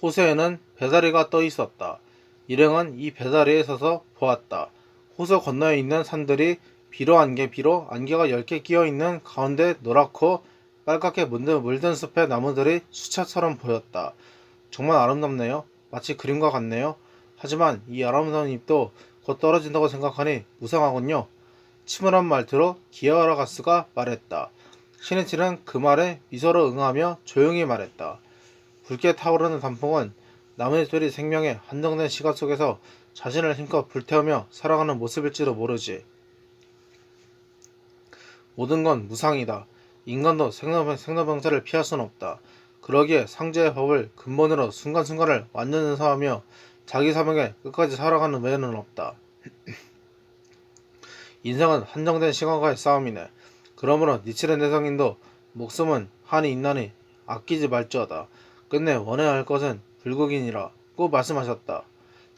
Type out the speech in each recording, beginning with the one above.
호수에는 배다리가 떠 있었다. 일행은 이 배다리에 서서 보았다. 호수 건너에 있는 산들이 비로 안개가 10개 끼어 있는 가운데 노랗고 빨갛게 물든 숲의 나무들이 수채처럼 보였다. 정말 아름답네요. 마치 그림과 같네요. 하지만 이 아름다운 잎도 곧 떨어진다고 생각하니 무상하군요. 침울한 말투로 기어라가스가 말했다. 신이치는 그 말에 미소로 응하며 조용히 말했다. 붉게 타오르는 단풍은 나무잎들이 생명의 한정된 시간 속에서 자신을 힘껏 불태우며 살아가는 모습일지도 모르지. 모든 건 무상이다. 인간도 생로병사를 피할 수는 없다. 그러기에 상제의 법을 근본으로 순간순간을 완전 연사하며 자기 사명에 끝까지 살아가는 외에는 없다. 인생은 한정된 시간과의 싸움이네. 그러므로 니칠의 내성인도 목숨은 한이 있나니 아끼지 말지어다. 끝내 원해야 할 것은 불국이니라고 말씀하셨다.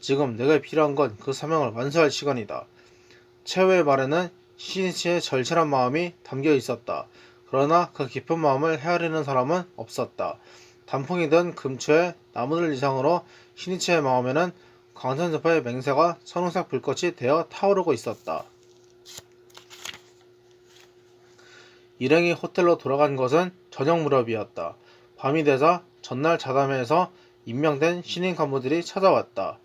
지금 내게 필요한 건 그 사명을 완수할 시간이다. 최후의 말에는 신이치의 절실한 마음이 담겨 있었다. 그러나 그 깊은 마음을 헤아리는 사람은 없었다. 단풍이 든 금초의 나무들 이상으로 신이치의 마음에는 광선대파의 맹세가 선홍색 불꽃이 되어 타오르고 있었다. 일행이 호텔로 돌아간 것은 저녁 무렵이었다. 밤이 되자 전날 자담회에서 임명된 신임 간부들이 찾아왔다.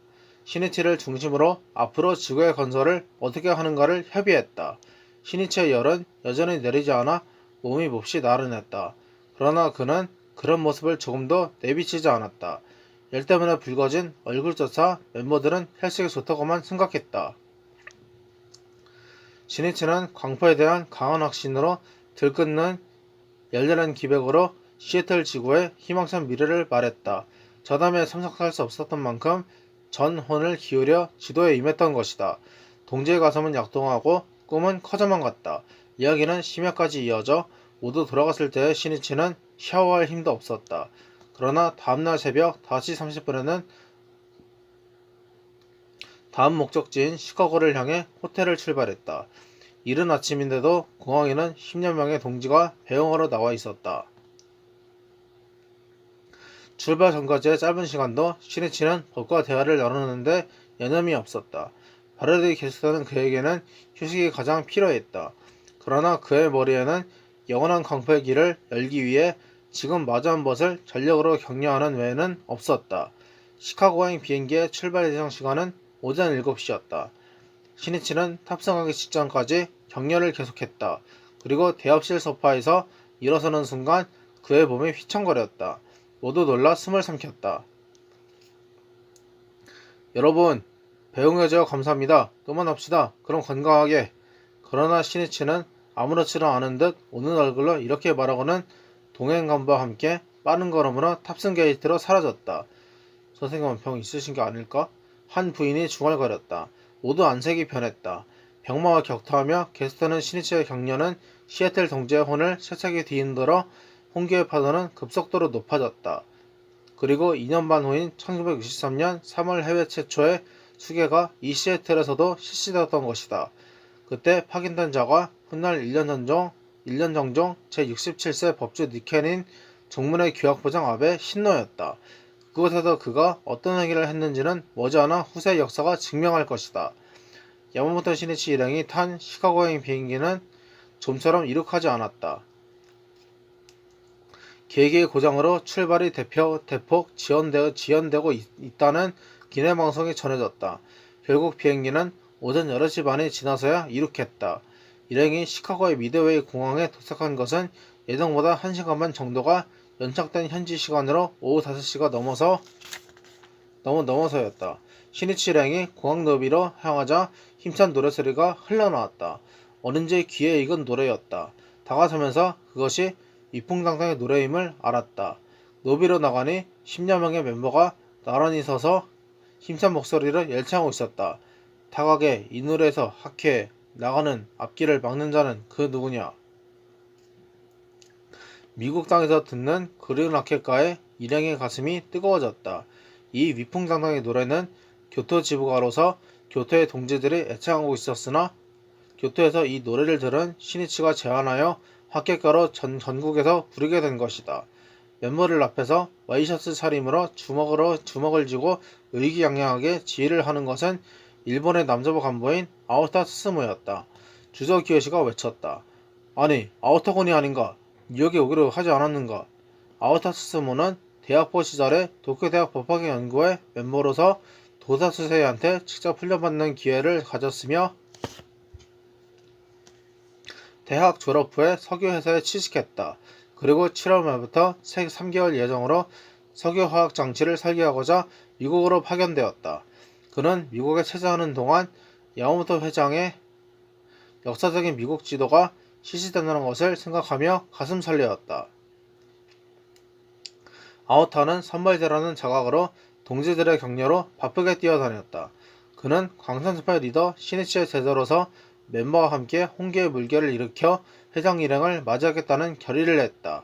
신이치를 중심으로 앞으로 지구의 건설을 어떻게 하는가를 협의했다. 신이치의 열은 여전히 내리지 않아 몸이 몹시 나른했다. 그러나 그는 그런 모습을 조금도 내비치지 않았다. 열 때문에 붉어진 얼굴조차 멤버들은 헬스가 좋다고만 생각했다. 신이치는 광포에 대한 강한 확신으로 들끓는 열렬한 기백으로 시애틀 지구의 희망찬 미래를 말했다. 저담에 참석할 수 없었던 만큼 전 혼을 기울여 지도에 임했던 것이다. 동지의 가슴은 약동하고 꿈은 커져만 갔다. 이야기는 심야까지 이어져 모두 돌아갔을 때의 신이치는 샤워할 힘도 없었다. 그러나 다음날 새벽 5시 30분에는 다음 목적지인 시카고를 향해 호텔을 출발했다. 이른 아침인데도 공항에는 10여 명의 동지가 배웅하러 나와 있었다. 출발 전까지의 짧은 시간도 신이치는 법과 대화를 나누는데 여념이 없었다. 바르디 게스트는 그에게는 휴식이 가장 필요했다. 그러나 그의 머리에는 영원한 광포의 길을 열기 위해 지금 마주한 것을 전력으로 격려하는 외에는 없었다. 시카고행 비행기의 출발 예정 시간은 오전 7시였다. 신이치는 탑승하기 직전까지 격려를 계속했다. 그리고 대합실 소파에서 일어서는 순간 그의 몸이 휘청거렸다. 모두 놀라 숨을 삼켰다. 여러분, 배웅해줘 감사합니다. 그만합시다. 그럼 건강하게. 그러나 신이치는 아무렇지도 않은 듯 오는 얼굴로 이렇게 말하고는 동행 간부와 함께 빠른 걸음으로 탑승 게이트로 사라졌다. 선생님은 병 있으신 게 아닐까? 한 부인이 중얼거렸다. 모두 안색이 변했다. 병마와 격투하며 게스트는 신이치의 격려는 시애틀 동지의 혼을 세차게 뒤흔들어 홍기의 파도는 급속도로 높아졌다. 그리고 2년 반 후인 1963년 3월 해외 최초의 수계가 이 시애틀에서도 실시되었던 것이다. 그때 파견된 자가 훗날 1년 정종 제67세 법주 니켄인 종문의 규약부장 아베 신노였다. 그곳에서 그가 어떤 행위를 했는지는 머지않아 후세 역사가 증명할 것이다. 야마모토 신이치 일행이 탄 시카고행 비행기는 좀처럼 이룩하지 않았다. 계기의 고장으로 출발이 대폭 지연되고 있다는 기내 방송이 전해졌다. 결국 비행기는 오전 8시 반이 지나서야 이륙했다. 일행이 시카고의 미드웨이 공항에 도착한 것은 예정보다 1시간 반 정도가 연착된 현지 시간으로 오후 5시가 넘어서였다. 신이치 일행이 공항 로비로 향하자 힘찬 노래소리가 흘러나왔다. 어린지 귀에 익은 노래였다. 다가서면서 그것이 위풍당당의 노래임을 알았다. 로비로 나가니 10여 명의 멤버가 나란히 서서 힘찬 목소리를 열창하고 있었다. 다가게 이 노래에서 하쾌해 나가는 앞길을 막는 자는 그 누구냐. 미국 땅에서 듣는 그리운 라켓가에 일행의 가슴이 뜨거워졌다. 이 위풍당당의 노래는 교토 지부가로서 교토의 동지들이 애창하고 있었으나 교토에서 이 노래를 들은 신이치가 제안하여 학객가로 전국에서 부르게 된 것이다. 멤버들 앞에서 와이셔츠 차림으로 주먹을 쥐고 의기양양하게 지휘를 하는 것은 일본의 남자부 간부인 아오타 스스무였다. 주저 기요시가 외쳤다. 아니, 아오타군이 아닌가? 뉴욕에 오기로 하지 않았는가? 아오타 스스무는 대학부 시절에 도쿄대학 법학의 연구회 멤버로서 도사스세이한테 직접 훈련받는 기회를 가졌으며 대학 졸업 후에 석유회사에 취직했다. 그리고 7월 말부터 3개월 예정으로 석유화학 장치를 설계하고자 미국으로 파견되었다. 그는 미국에 체제하는 동안 야마모토 회장의 역사적인 미국 지도가 실시된다는 것을 생각하며 가슴 설레었다. 아오타는 선발대라는 자각으로 동지들의 격려로 바쁘게 뛰어다녔다. 그는 광산스파의 리더 시니치의 제자로서 멤버와 함께 홍계의 물결을 일으켜 회장 일행을 맞이하겠다는 결의를 했다.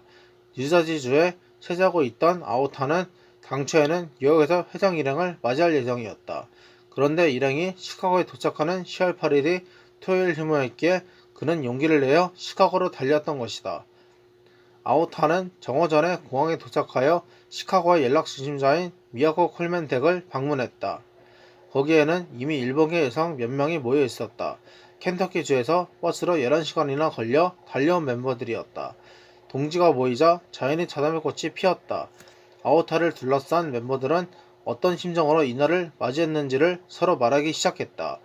뉴저지주에 체제하고 있던 아오타는 당초에는 뉴욕에서 회장 일행을 맞이할 예정이었다. 그런데 일행이 시카고에 도착하는 10월 8일이 토요일 휴무였기에 그는 용기를 내어 시카고로 달렸던 것이다. 아오타는 정오 전에 공항에 도착하여 시카고의 연락 중심자인 미야코 콜맨 댁을 방문했다. 거기에는 이미 일본계 여성 몇 명이 모여 있었다. 켄터키주에서 버스로 11시간이나 걸려 달려온 멤버들이었다. 동지가 모이자 자연히 자담의 꽃이 피었다. 아오타를 둘러싼 멤버들은 어떤 심정으로 이날을 맞이했는지를 서로 말하기 시작했다.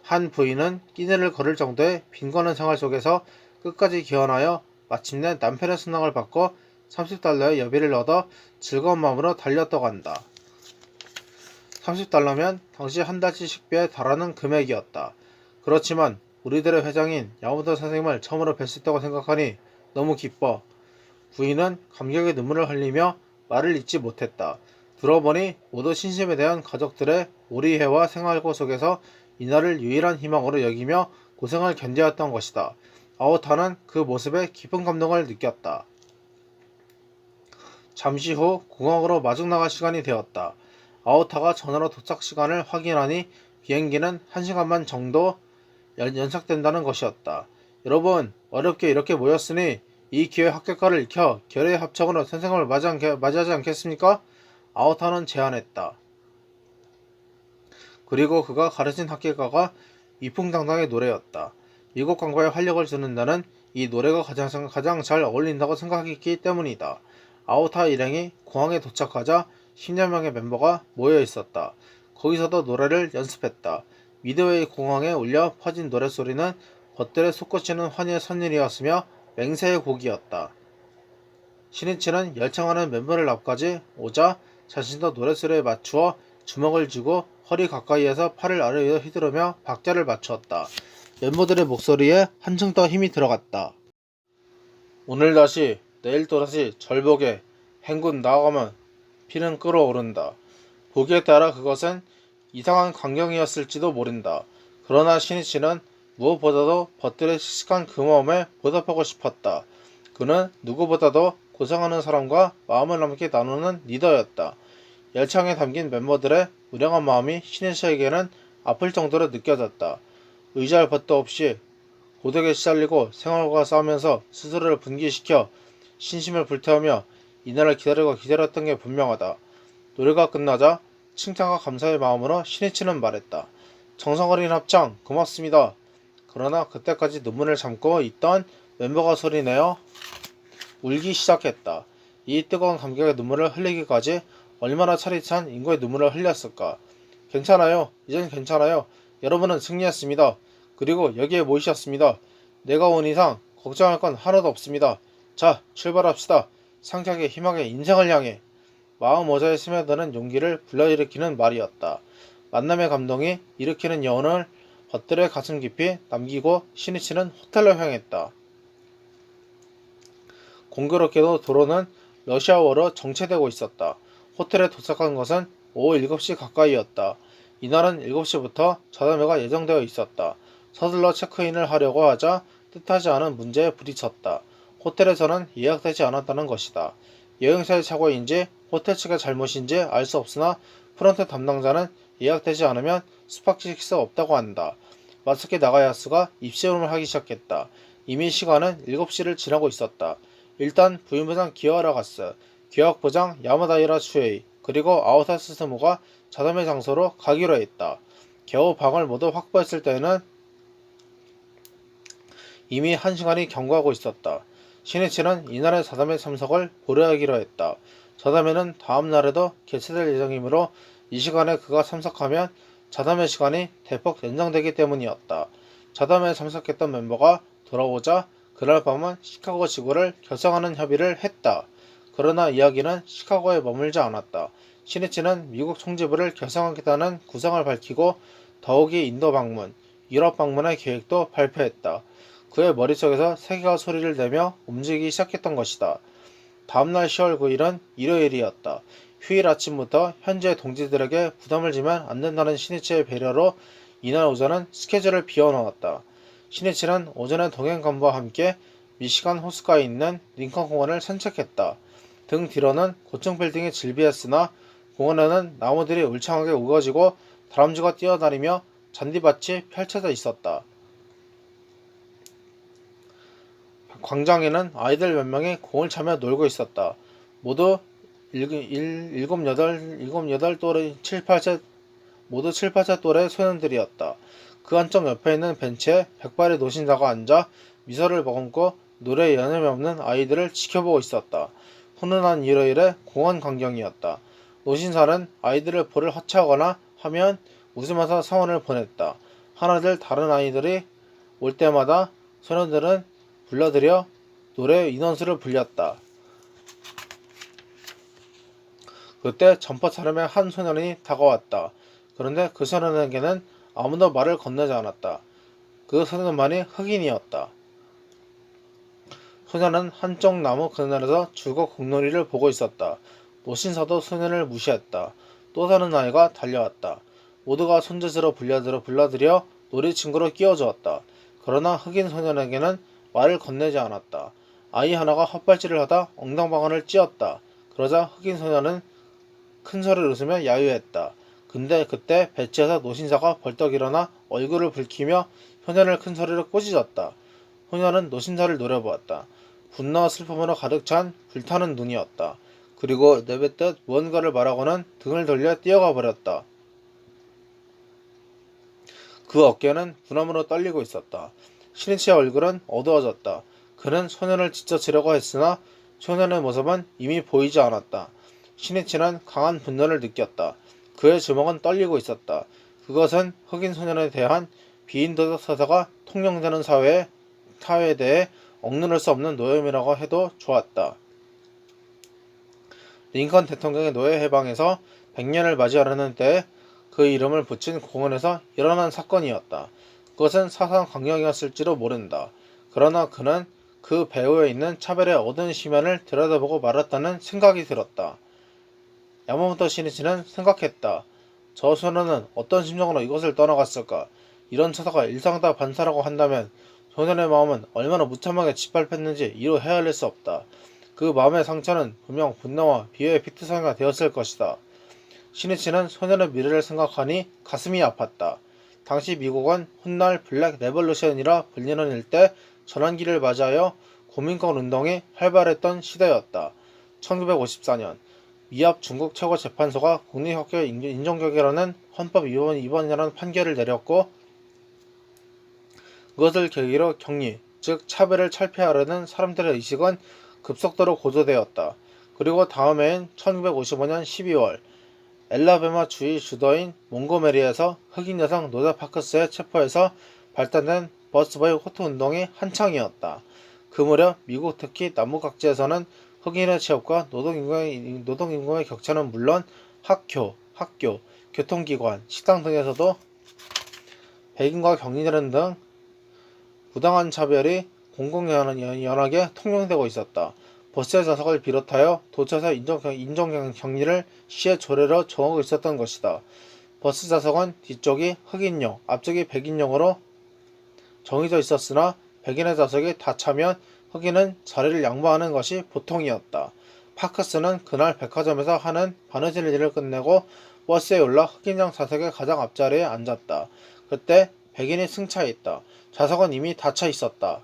한 부인은 끼니를 거를 정도의 빈곤한 생활 속에서 끝까지 기원하여 마침내 남편의 순항을 받고 $30의 여비를 얻어 즐거운 마음으로 달렸다고 한다. $30면 당시 한 달치 식비에 달하는 금액이었다. 그렇지만 우리들의 회장인 야마모토 선생님을 처음으로 뵀었다고 생각하니 너무 기뻐. 부인은 감격의 눈물을 흘리며 말을 잇지 못했다. 들어보니 모두 신심에 대한 가족들의 오리해와 생활고 속에서 이날을 유일한 희망으로 여기며 고생을 견뎌왔던 것이다. 아오타는 그 모습에 깊은 감동을 느꼈다. 잠시 후 공항으로 마중 나갈 시간이 되었다. 아오타가 전화로 도착 시간을 확인하니 비행기는 1시간만 정도 연착된다는 것이었다. 여러분, 어렵게 이렇게 모였으니 이 기회에 합격과를 익혀 결의의 합창으로 선생을 맞이하지 않겠습니까? 아오타는 제안했다. 그리고 그가 가르친 합격과가 위풍당당의 노래였다. 미국 광고에 활력을 주는 나는 이 노래가 가장 잘 어울린다고 생각했기 때문이다. 아오타 일행이 공항에 도착하자 10여 명의 멤버가 모여 있었다. 거기서도 노래를 연습했다. 미드웨이 공항에 울려 퍼진 노랫소리는 벗들에 솟구치는 환희의 선율이었으며 맹세의 곡이었다. 시니치는 열창하는 멤버를 앞까지 오자 자신도 노랫소리에 맞추어 주먹을 쥐고 허리 가까이에서 팔을 아래로 휘두르며 박자를 맞추었다. 멤버들의 목소리에 한층 더 힘이 들어갔다. 오늘 다시 내일 또다시 절복에 행군 나아가면 피는 끓어오른다. 보기에 따라 그것은 이상한 광경이었을지도 모른다. 그러나 시니치는 무엇보다도 벗들의 씩씩한 그 마음에 보답하고 싶었다. 그는 누구보다도 고생하는 사람과 마음을 함께 나누는 리더였다. 열창에 담긴 멤버들의 무량한 마음이 시니치에게는 아플 정도로 느껴졌다. 의지할 벗도 없이 고독에 시달리고 생활과 싸우면서 스스로를 분기시켜 신심을 불태우며 이날을 기다렸던 게 분명하다. 노래가 끝나자 칭찬과 감사의 마음으로 시니치는 말했다. 정성 어린 합창 고맙습니다. 그러나 그때까지 눈물을 참고 있던 멤버가 소리내어 울기 시작했다. 이 뜨거운 감격의 눈물을 흘리기까지 얼마나 차릿한 인고의 눈물을 흘렸을까. 괜찮아요. 이젠 괜찮아요. 여러분은 승리했습니다. 그리고 여기에 모이셨습니다. 내가 온 이상 걱정할 건 하나도 없습니다. 자, 출발합시다. 상쾌하게 희망의 인생을 향해. 마음 어자에 스며드는 용기를 불러일으키는 말이었다. 만남의 감동이 일으키는 여운을 벗들의 가슴 깊이 남기고 시니치는 호텔로 향했다. 공교롭게도 도로는 러시아어로 정체되고 있었다. 호텔에 도착한 것은 오후 7시 가까이였다. 이날은 7시부터 자담회가 예정되어 있었다. 서둘러 체크인을 하려고 하자 뜻하지 않은 문제에 부딪혔다. 호텔에서는 예약되지 않았다는 것이다. 여행사의 착오인지 호텔 측의 잘못인지 알 수 없으나 프런트 담당자는 예약되지 않으면 숙박지 식사가 없다고 한다. 마스키 나가야스가 입시음을 하기 시작했다. 이미 시간은 7시를 지나고 있었다. 일단 부인부장 기어하러 갔어. 기획부장 야마다이라 추에이 그리고 아오사 스스무가 자담의 장소로 가기로 했다. 겨우 방을 모두 확보했을 때에는 이미 1시간이 경과하고 있었다. 신이치는 이날의 자담회 참석을 고려하기로 했다. 자담회는 다음 날에도 개최될 예정이므로 이 시간에 그가 참석하면 자담회 시간이 대폭 연장되기 때문이었다. 자담회에 참석했던 멤버가 돌아오자 그날 밤은 시카고 지구를 결성하는 협의를 했다. 그러나 이야기는 시카고에 머물지 않았다. 신이치는 미국 총지부를 결성하겠다는 구상을 밝히고 더욱이 인도 방문, 유럽 방문의 계획도 발표했다. 그의 머릿속에서 세계가 소리를 내며 움직이기 시작했던 것이다. 다음날 10월 9일은 일요일이었다. 휴일 아침부터 현재 동지들에게 부담을 주면 안 된다는 신이치의 배려로 이날 오전은 스케줄을 비워놓았다. 신이치는 오전에 동행 간부와 함께 미시간 호수가에 있는 링컨 공원을 산책했다. 등 뒤로는 고층 빌딩이 질비했으나 공원에는 나무들이 울창하게 우거지고 다람쥐가 뛰어다니며 잔디밭이 펼쳐져 있었다. 광장에는 아이들 몇 명이 공을 차며 놀고 있었다. 모두 7, 8 또래, 7, 8세, 모두 7, 8세 또래 소년들이었다. 그 한쪽 옆에 있는 벤치에 백발의 노신사가 앉아 미소를 머금고 노래에 여념이 없는 아이들을 지켜보고 있었다. 훈훈한 일요일의 공원 광경이었다. 노신사는 아이들을 볼을 허치하거나 하면 웃으면서 성원을 보냈다. 하나둘 다른 아이들이 올 때마다 소년들은 불러들여 노래 인원수를 불렸다. 그때 점퍼 차림의 한 소년이 다가왔다. 그런데 그 소년에게는 아무도 말을 건네지 않았다. 그 소년만이 흑인이었다. 소년은 한쪽 나무 그늘에서 줄곧 공놀이를 보고 있었다. 노신사도 소년을 무시했다. 또 다른 아이가 달려왔다. 모두가 손짓으로 불러들여 놀이친구로 끼워주었다. 그러나 흑인 소년에게는 말을 건네지 않았다. 아이 하나가 헛발질을 하다 엉덩방아를 찧었다. 그러자 흑인 소년은 큰 소리를 웃으며 야유했다. 근데 그때 배치에서 노신사가 벌떡 일어나 얼굴을 붉히며 소년을 큰 소리로 꾸짖었다. 소년은 노신사를 노려보았다. 분노와 슬픔으로 가득 찬 불타는 눈이었다. 그리고 내뱉듯 무언가를 말하고는 등을 돌려 뛰어가 버렸다. 그 어깨는 분함으로 떨리고 있었다. 신이치의 얼굴은 어두워졌다. 그는 소년을 지쳐치려고 했으나 소년의 모습은 이미 보이지 않았다. 신이치는 강한 분노를 느꼈다. 그의 주먹은 떨리고 있었다. 그것은 흑인 소년에 대한 비인도적 사사가 통용되는 사회에 대해 억누를 수 없는 노염이라고 해도 좋았다. 링컨 대통령의 노예 해방에서 100년을 맞이하려는 때에 그 이름을 붙인 공원에서 일어난 사건이었다. 그것은 사상 강령이었을지도 모른다. 그러나 그는 그 배후에 있는 차별의 어두운 심연을 들여다보고 말았다는 생각이 들었다. 야마모토 신이치는 생각했다. 저 소년은 어떤 심정으로 이곳을 떠나갔을까? 이런 처사가 일상다 반사라고 한다면 소년의 마음은 얼마나 무참하게 짓밟혔는지 이루 헤아릴 수 없다. 그 마음의 상처는 분명 분노와 비애의 피투성이가 되었을 것이다. 신이치는 소년의 미래를 생각하니 가슴이 아팠다. 당시 미국은 훗날 블랙 레볼루션이라 불리는 일대 전환기를 맞이하여 고민권 운동이 활발했던 시대였다. 1954년 미합 중국 최고재판소가 국립학교 인종교계라는 헌법 위반이라는 판결을 내렸고 그것을 계기로 격리, 즉 차별을 철폐하려는 사람들의 의식은 급속도로 고조되었다. 그리고 다음 해인 1955년 12월 엘라베마 주의 주도인 몽고메리에서 흑인 여성 노자 파크스의 체포에서 발단된 버스보이 호투 운동이 한창이었다. 그 무렵 미국 특히 남부각지에서는 흑인의 취업과 노동인구의 격차는 물론 학교, 교통기관, 식당 등에서도 백인과 경리자들 등 부당한 차별이 공공연하게 통용되고 있었다. 버스의 좌석을 비롯하여 도처에서 인종격리를 시의 조례로 정하고 있었던 것이다. 버스 좌석은 뒤쪽이 흑인용, 앞쪽이 백인용으로 정해져 있었으나 백인의 좌석이 다 차면 흑인은 자리를 양보하는 것이 보통이었다. 파크스는 그날 백화점에서 하는 바느질 일을 끝내고 버스에 올라 흑인장 좌석의 가장 앞자리에 앉았다. 그때 백인이 승차했다. 좌석은 이미 닫혀 있었다.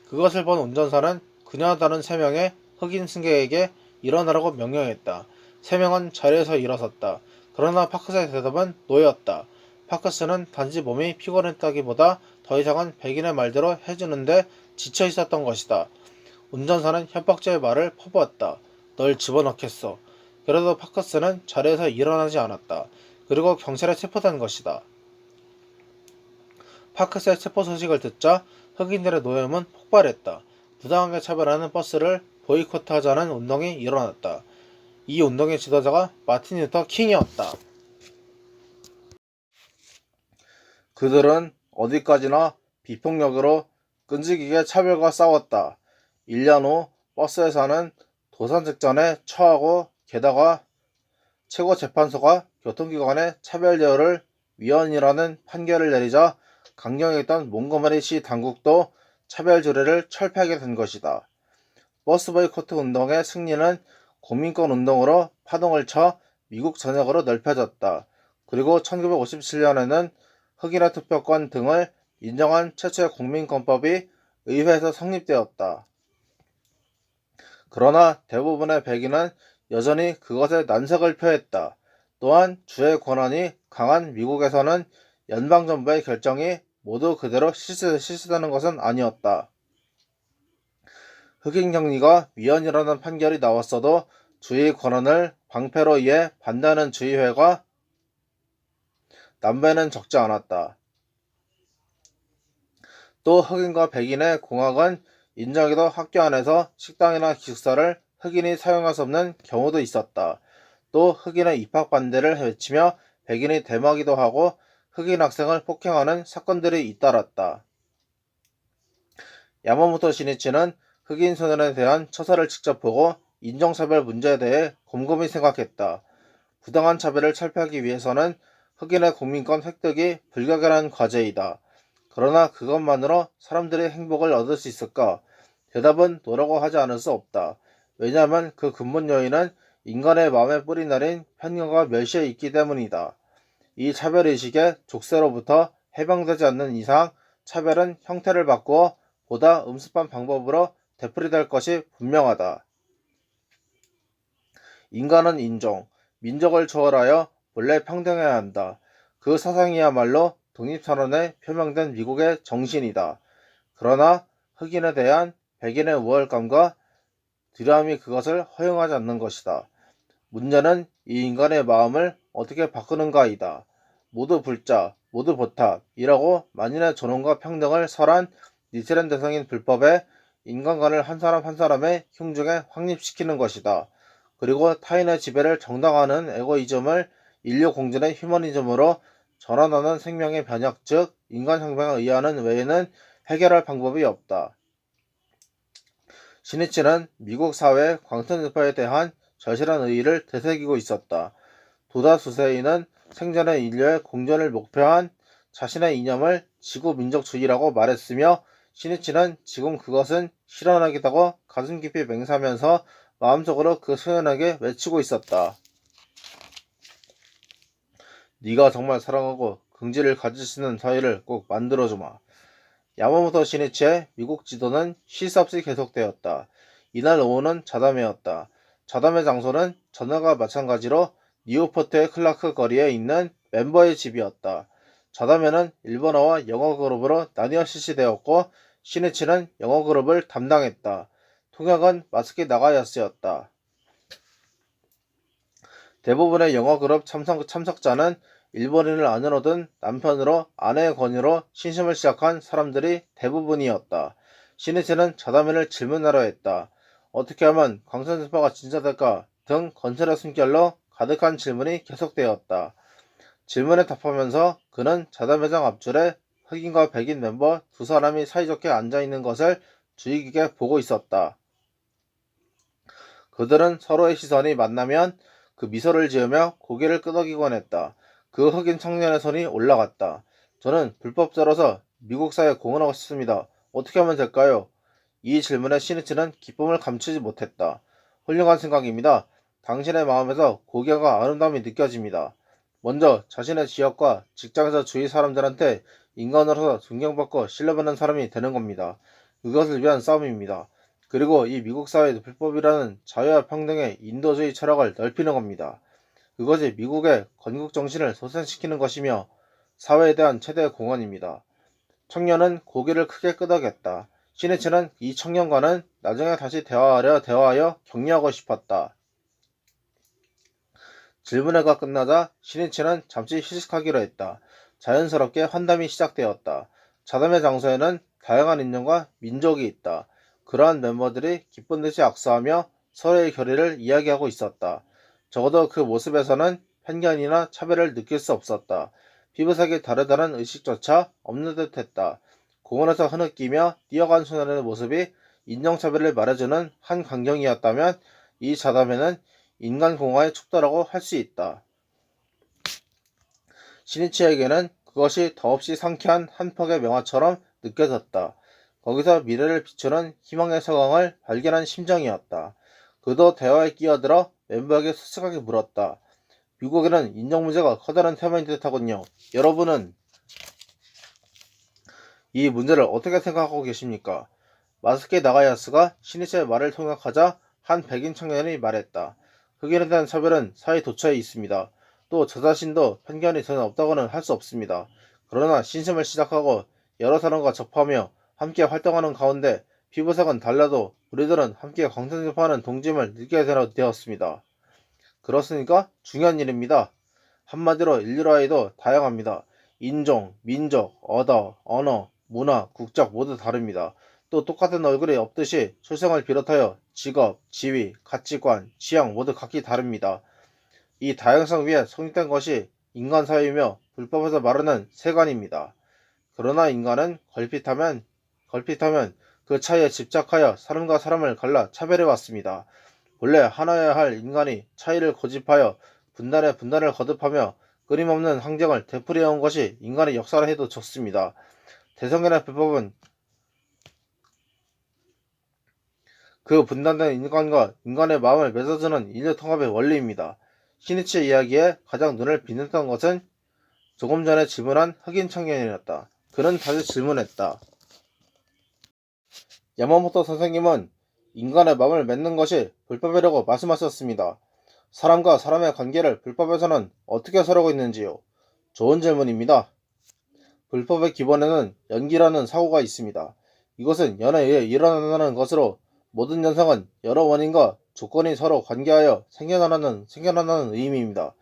그것을 본 운전사는 그녀와 다른 3명의 흑인 승객에게 일어나라고 명령했다. 3명은 자리에서 일어섰다. 그러나 파크스의 대답은 노였다. 파크스는 단지 몸이 피곤했다기보다 더 이상은 백인의 말대로 해주는데 지쳐 있었던 것이다. 운전사는 협박자의 말을 퍼부었다. 널 집어넣겠어. 그래도 파크스는 자리에서 일어나지 않았다. 그리고 경찰에 체포된 것이다. 파크스의 체포 소식을 듣자 흑인들의 노염은 폭발했다. 부당하게 차별하는 버스를 보이콧하자는 운동이 일어났다. 이 운동의 지도자가 마틴 루터 킹이었다. 그들은 어디까지나 비폭력으로 끈질기게 차별과 싸웠다. 1년 후 버스에서는 도산 직전에 처하고 게다가 최고재판소가 교통기관의 차별 제어를 위헌이라는 판결을 내리자 강경했던 몽고메리시 당국도 차별 조례를 철폐하게 된 것이다. 버스 보이콧 운동의 승리는 국민권 운동으로 파동을 쳐 미국 전역으로 넓혀졌다. 그리고 1957년에는 흑인의 투표권 등을 인정한 최초의 국민권법이 의회에서 성립되었다. 그러나 대부분의 백인은 여전히 그것에 난색을 표했다. 또한 주의 권한이 강한 미국에서는 연방정부의 결정이 모두 그대로 실시되는 것은 아니었다. 흑인 격리가 위헌이라는 판결이 나왔어도 주의 권한을 방패로 이해 반대하는 주의회가 남배는 적지 않았다. 또 흑인과 백인의 공학은 인정해도 학교 안에서 식당이나 기숙사를 흑인이 사용할 수 없는 경우도 있었다. 또 흑인의 입학 반대를 외치며 백인이 대마기도 하고 흑인 학생을 폭행하는 사건들이 잇따랐다. 야마모토 시니치는 흑인 소년에 대한 처사를 직접 보고 인종차별 문제에 대해 곰곰이 생각했다. 부당한 차별을 철폐하기 위해서는 흑인의 국민권 획득이 불가결한 과제이다. 그러나 그것만으로 사람들이 행복을 얻을 수 있을까? 대답은 노라고 하지 않을 수 없다. 왜냐하면 그 근본 요인은 인간의 마음에 뿌리 내린 편견과 멸시에 있기 때문이다. 이 차별의식의 족쇄로부터 해방되지 않는 이상 차별은 형태를 바꾸어 보다 음습한 방법으로 되풀이될 것이 분명하다. 인간은 인종, 민족을 초월하여 본래 평등해야 한다. 그 사상이야말로 독립선언에 표명된 미국의 정신이다. 그러나 흑인에 대한 백인의 우월감과 두려움이 그것을 허용하지 않는 것이다. 문제는 이 인간의 마음을 어떻게 바꾸는가이다. 모두 불자, 모두 보탑이라고 만인의 존엄과 평등을 설한 니스렌 대성인 불법에 인간관을 한 사람 한 사람의 흉중에 확립시키는 것이다. 그리고 타인의 지배를 정당화하는 에고이즘을 인류 공존의 휴머니즘으로 전환하는 생명의 변혁 즉 인간혁명에 의하는 외에는 해결할 방법이 없다. 시니치는 미국 사회의 광선유파에 대한 절실한 의의를 되새기고 있었다. 도다 수세이는 생전의 인류의 공존을 목표한 자신의 이념을 지구민족주의라고 말했으며 시니치는 지금 그것은 실현하겠다고 가슴 깊이 맹세하면서 마음속으로 그 소년에게 외치고 있었다. 네가 정말 사랑하고 긍지를 가질 수 있는 사회를 꼭 만들어주마. 야마모토 시니치의 미국 지도는 쉴 새 없이 계속되었다. 이날 오후는 자담회였다. 자담회 장소는 전날과 마찬가지로 뉴포트의 클라크 거리에 있는 멤버의 집이었다. 자담회는 일본어와 영어 그룹으로 나뉘어 실시되었고 시니치는 영어 그룹을 담당했다. 통역은 마스키 나가야스였다. 대부분의 영어 그룹 참석자는 일본인을 아내로 둔 남편으로 아내의 권유로 신심을 시작한 사람들이 대부분이었다. 시니치는 자담회를 질문하려 했다. 어떻게 하면 광선유파가 진짜될까 등 건설의 숨결로 가득한 질문이 계속되었다. 질문에 답하면서 그는 자담회장 앞줄에 흑인과 백인 멤버 두 사람이 사이좋게 앉아있는 것을 주의 깊게 보고 있었다. 그들은 서로의 시선이 만나면 그 미소를 지으며 고개를 끄덕이곤 했다. 그 흑인 청년의 손이 올라갔다. 저는 불법자로서 미국 사회에 공헌하고 싶습니다. 어떻게 하면 될까요? 이 질문에 시니치는 기쁨을 감추지 못했다. 훌륭한 생각입니다. 당신의 마음에서 고귀함과 아름다움이 느껴집니다. 먼저 자신의 지역과 직장에서 주위 사람들한테 인간으로서 존경받고 신뢰받는 사람이 되는 겁니다. 그것을 위한 싸움입니다. 그리고 이 미국 사회의 불법이라는 자유와 평등의 인도주의 철학을 넓히는 겁니다. 그것이 미국의 건국 정신을 솟아시키는 것이며 사회에 대한 최대 공헌입니다. 청년은 고개를 크게 끄덕였다. 시니치는 이 청년과는 나중에 다시 대화하여 격려하고 싶었다. 질문회가 끝나자 시니치는 잠시 휴식하기로 했다. 자연스럽게 환담이 시작되었다. 자담의 장소에는 다양한 인종과 민족이 있다. 그러한 멤버들이 기쁜 듯이 악수하며 서로의 결의를 이야기하고 있었다. 적어도 그 모습에서는 편견이나 차별을 느낄 수 없었다. 피부색이 다르다는 의식조차 없는 듯했다. 공원에서 흐느끼며 뛰어간 소년의 모습이 인종차별을 말해주는 한 광경이었다면 이 자담회는 인간 공화의 촉도라고 할 수 있다. 시니치에게는 그것이 더없이 상쾌한 한 퍽의 명화처럼 느껴졌다. 거기서 미래를 비추는 희망의 서광을 발견한 심정이었다. 그도 대화에 끼어들어 멤버에게 수특하게 물었다. 미국에는 인종 문제가 커다란 테마인 듯하군요. 여러분은 이 문제를 어떻게 생각하고 계십니까? 마스케 나가야스가 시니치의 말을 통역하자 한 백인 청년이 말했다. 흑인에 대한 차별은 사회 도처에 있습니다. 또 저 자신도 편견이 전혀 없다고는 할 수 없습니다. 그러나 신심을 시작하고 여러 사람과 접하며 함께 활동하는 가운데 피부색은 달라도 우리들은 함께 광선접하는 동짐을 느끼게 되었습니다. 그렇으니까 중요한 일입니다. 한마디로 인류라이도 다양합니다. 인종, 민족, 언어, 문화, 국적 모두 다릅니다. 또 똑같은 얼굴이 없듯이 출생을 비롯하여 직업, 지위, 가치관, 취향 모두 각기 다릅니다. 이 다양성 위에 성립된 것이 인간 사회이며 불법에서 말하는 세간입니다. 그러나 인간은 걸핏하면 그 차이에 집착하여 사람과 사람을 갈라 차별해왔습니다. 본래 하나여야 할 인간이 차이를 고집하여 분단을 거듭하며 끊임없는 항쟁을 되풀이해온 것이 인간의 역사라 해도 좋습니다. 대성간의 불법은 그 분단된 인간과 인간의 마음을 맺어주는 인류 통합의 원리입니다. 시니치의 이야기에 가장 눈을 빛냈던 것은 조금 전에 질문한 흑인 청년이었다. 그는 다시 질문했다. 야마모토 선생님은 인간의 마음을 맺는 것이 불법이라고 말씀하셨습니다. 사람과 사람의 관계를 불법에서는 어떻게 서려고 있는지요? 좋은 질문입니다. 불법의 기본에는 연기라는 사고가 있습니다. 이것은 연에 의해 일어나는 것으로 모든 현상은 여러 원인과 조건이 서로 관계하여 생겨나는 의미입니다.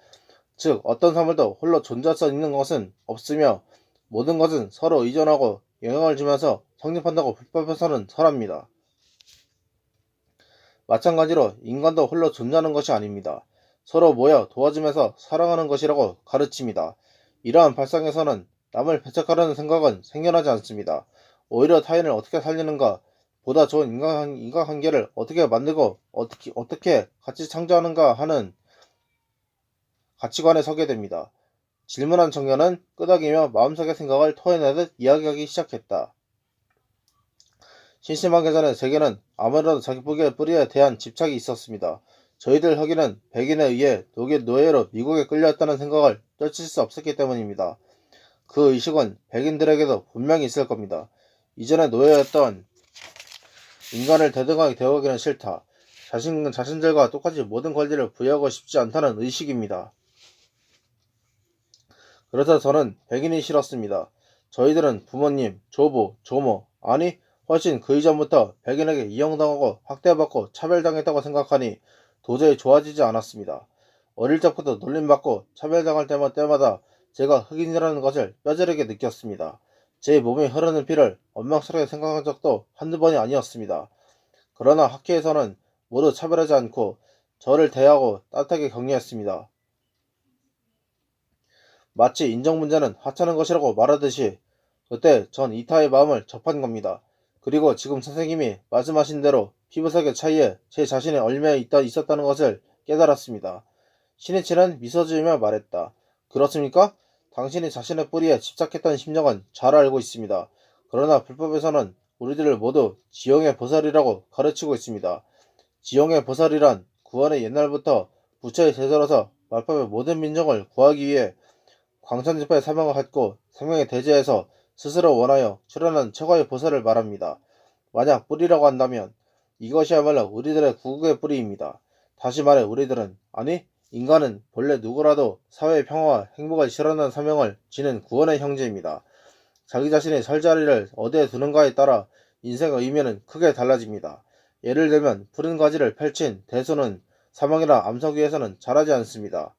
즉 어떤 사물도 홀로 존재할 수 있는 것은 없으며 모든 것은 서로 의존하고 영향을 주면서 성립한다고 불법에서는 설합니다. 마찬가지로 인간도 홀로 존재하는 것이 아닙니다. 서로 모여 도와주면서 살아가는 것이라고 가르칩니다. 이러한 발상에서는 남을 배척하려는 생각은 생겨나지 않습니다. 오히려 타인을 어떻게 살리는가, 보다 좋은 인간관계를 어떻게 만들고 어떻게 같이 창조하는가 하는 가치관에 서게 됩니다. 질문한 청년은 끄덕이며 마음속의 생각을 토해내듯 이야기하기 시작했다. 심심하기 전에 제게는 아무래도 자기의 뿌리에 대한 집착이 있었습니다. 저희들 흑인은 백인에 의해 독일 노예로 미국에 끌려왔다는 생각을 떨칠 수 없었기 때문입니다. 그 의식은 백인들에게도 분명히 있을 겁니다. 이전에 노예였던 인간을 대등하게 대우하기는 싫다. 자신들과 똑같이 모든 권리를 부여하고 싶지 않다는 의식입니다. 그래서 저는 백인이 싫었습니다. 저희들은 부모님, 조부, 조모, 아니 훨씬 그 이전부터 백인에게 이용당하고 학대받고 차별당했다고 생각하니 도저히 좋아지지 않았습니다. 어릴 적부터 놀림받고 차별당할 때마다 제가 흑인이라는 것을 뼈저리게 느꼈습니다. 제 몸에 흐르는 피를 원망스럽게 생각한 적도 한두 번이 아니었습니다. 그러나 학교에서는 모두 차별하지 않고 저를 대하고 따뜻하게 격려했습니다. 마치 인정 문제는 하찮은 것이라고 말하듯이 그때 전 이타의 마음을 접한 겁니다. 그리고 지금 선생님이 말씀하신 대로 피부색의 차이에 제 자신의 얽매여 있었다는 것을 깨달았습니다. 시니치는 미소 지으며 말했다. 그렇습니까? 당신이 자신의 뿌리에 집착했던 심정은 잘 알고 있습니다. 그러나 불법에서는 우리들을 모두 지형의 보살이라고 가르치고 있습니다. 지형의 보살이란 구원의 옛날부터 부처의 제자로서 말법의 모든 민족을 구하기 위해 광천집화의 사명을 갖고 생명의 대지에서 스스로 원하여 출현한 최고의 보살을 말합니다. 만약 뿌리라고 한다면 이것이야말로 우리들의 구국의 뿌리입니다. 다시 말해 우리들은, 아니 인간은 본래 누구라도 사회의 평화와 행복을 실현하는 사명을 지닌 구원의 형제입니다. 자기 자신이 설 자리를 어디에 두는가에 따라 인생의 의미는 크게 달라집니다. 예를 들면 푸른 가지를 펼친 대소는 사막이나 암석 위에서는 자라지 않습니다.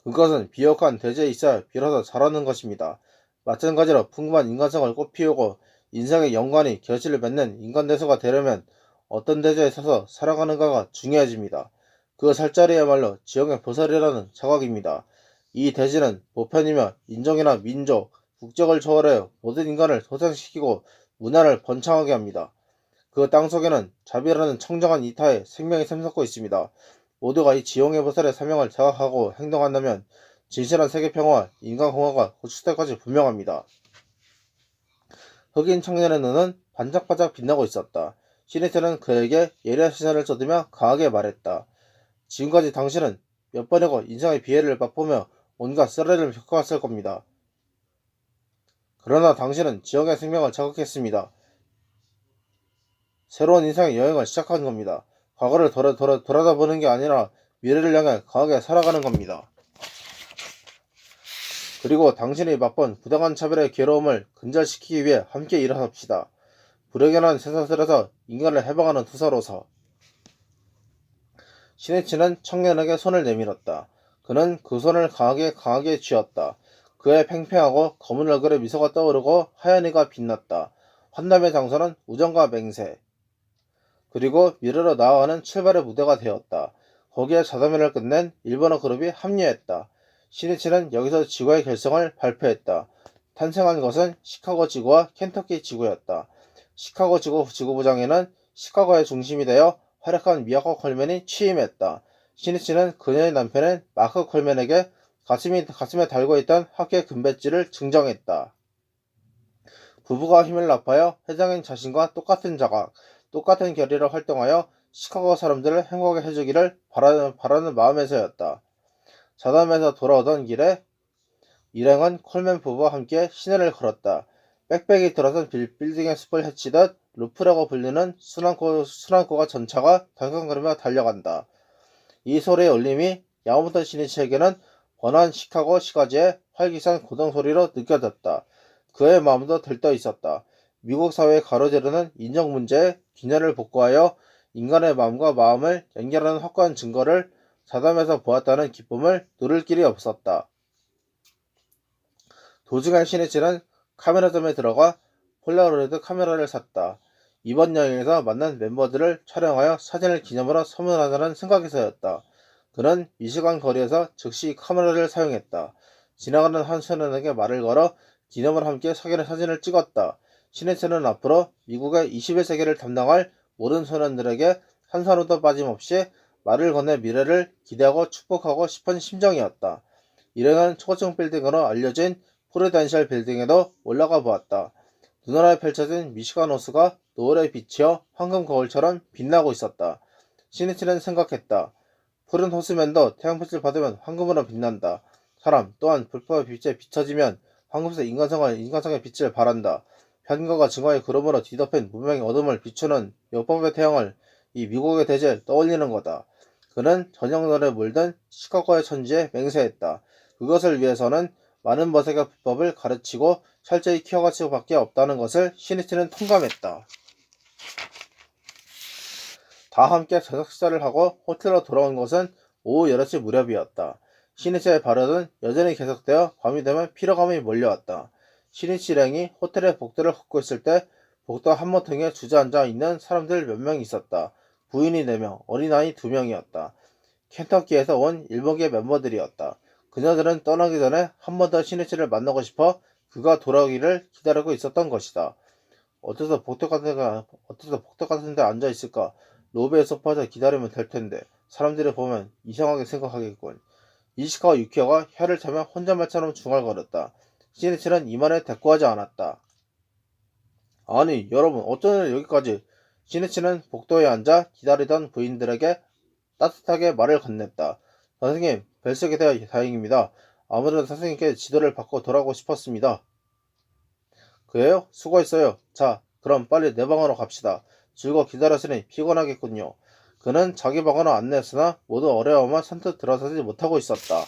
그것은 비옥한 대지에 있어야 비로소 자라는 것입니다. 마찬가지로 풍부한 인간성을 꽃피우고 인생의 연관이 결실을 맺는 인간대소가 되려면 어떤 대지에 서서 살아가는가가 중요해집니다. 그 살 자리야말로 지형의 보살이라는 자각입니다. 이 대지는 보편이며 인종이나 민족, 국적을 초월하여 모든 인간을 소생시키고 문화를 번창하게 합니다. 그 땅속에는 자비라는 청정한 이타에 생명이 샘솟고 있습니다. 모두가 이 지형의 보살의 사명을 자각하고 행동한다면 진실한 세계평화와 인간공화가 구축될 것이 분명합니다. 흑인 청년의 눈은 반짝반짝 빛나고 있었다. 시니트는 그에게 예리한 시선을 쏟으며 강하게 말했다. 지금까지 당신은 몇 번이고 인생의 비애를 맛보며 온갖 쓰라리를 겪어왔을 겁니다. 그러나 당신은 지형의 생명을 자극했습니다. 새로운 인생의 여행을 시작한 겁니다. 과거를 돌아다보는 게 아니라 미래를 향해 강하게 살아가는 겁니다. 그리고 당신이 맛본 부당한 차별의 괴로움을 근절시키기 위해 함께 일어섭시다. 불행한 세상에서 인간을 해방하는 투사로서. 시니치는 청년에게 손을 내밀었다. 그는 그 손을 강하게 쥐었다. 그의 팽팽하고 검은 얼굴에 미소가 떠오르고 하얀 이가 빛났다. 환담의 장소는 우정과 맹세, 그리고 미래로 나아가는 출발의 무대가 되었다. 거기에 자담회를 끝낸 일본어 그룹이 합류했다. 시니치는 여기서 지구의 결성을 발표했다. 탄생한 것은 시카고 지구와 켄터키 지구였다. 시카고 지구부장에는 시카고의 중심이 되어 활약한 미야코 콜맨이 취임했다. 시니치는 그녀의 남편인 마크 콜맨에게 가슴에 달고 있던 학교의 금배지를 증정했다. 부부가 힘을 합하여 회장인 자신과 똑같은 자각, 똑같은 결의로 활동하여 시카고 사람들을 행복하게 해주기를 바라는 마음에서였다. 자담에서 돌아오던 길에 일행은 콜맨 부부와 함께 시내를 걸었다. 빽빽이 들어선 빌딩의 숲을 헤치듯 루프라고 불리는 순환고가 전차가 덜컹거리며 달려간다. 이 소리의 울림이 야마모토 시니치에게는 번화한 시카고 시가지의 활기찬 고동 소리로 느껴졌다. 그의 마음도 들떠 있었다. 미국 사회의 가로지르는 인정 문제에 균열을 복구하여 인간의 마음과 마음을 연결하는 확고한 증거를 자담에서 보았다는 기쁨을 누를 길이 없었다. 도중에 시니치는 카메라점에 들어가 폴라로이드 카메라를 샀다. 이번 여행에서 만난 멤버들을 촬영하여 사진을 기념으로 선물하자는 생각에서였다. 그는 미시간 거리에서 즉시 카메라를 사용했다. 지나가는 한 소년에게 말을 걸어 기념으로 함께 사진을 찍었다. 시니치는 앞으로 미국의 21세기를 담당할 모든 소년들에게 한 사람도 빠짐없이 말을 건네 미래를 기대하고 축복하고 싶은 심정이었다. 일행은 초고층 빌딩으로 알려진 프레덴셜 빌딩에도 올라가 보았다. 눈아래 펼쳐진 미시간 호수가 노을에 비치어 황금 거울처럼 빛나고 있었다. 시니치는 생각했다. 푸른 호수면도 태양빛을 받으면 황금으로 빛난다. 사람 또한 불법의 빛에 비춰지면 황금색 인간성의 빛을 발한다. 편가가 증거의 구름으로 뒤덮인 문명의 어둠을 비추는 율법의 태양을 이 미국의 대지에 떠올리는 거다. 그는 저녁노을에 물든 시카고의 천지에 맹세했다. 그것을 위해서는 많은 머색의 불법을 가르치고 철저히 키워가치고 밖에 없다는 것을 시니치는 통감했다. 다 함께 저녁 식사를 하고 호텔로 돌아온 것은 오후 8시 무렵이었다. 시니치의 발언은 여전히 계속되어 밤이 되면 피로감이 몰려왔다. 시니치 일행이 호텔의 복도를 걷고 있을 때 복도 한모퉁이에 주저앉아 있는 사람들 몇 명 있었다. 부인이 4명, 어린아이 2명이었다. 켄터키에서 온 일본계 멤버들이었다. 그녀들은 떠나기 전에 한 번 더 시니치를 만나고 싶어 그가 돌아오기를 기다리고 있었던 것이다. 어째서 복도 같은 데 앉아 있을까? 로비의 소파에서 기다리면 될 텐데 사람들이 보면 이상하게 생각하겠군. 이시카와 유키오가 혀를 차며 혼잣말처럼 중얼거렸다. 시니치는 이만에 대꾸하지 않았다. 아니 여러분 어쩌면 여기까지. 시니치는 복도에 앉아 기다리던 부인들에게 따뜻하게 말을 건넸다. 선생님 뵐수있게 되어 다행입니다. 아무래도 선생님께 지도를 받고 돌아오고 싶었습니다. 그래요? 수고했어요. 자 그럼 빨리 내 방으로 갑시다. 줄곧 기다렸으니 피곤하겠군요. 그는 자기 방으로 안내했으나 모두 어려워만 선뜻 들어서지 못하고 있었다.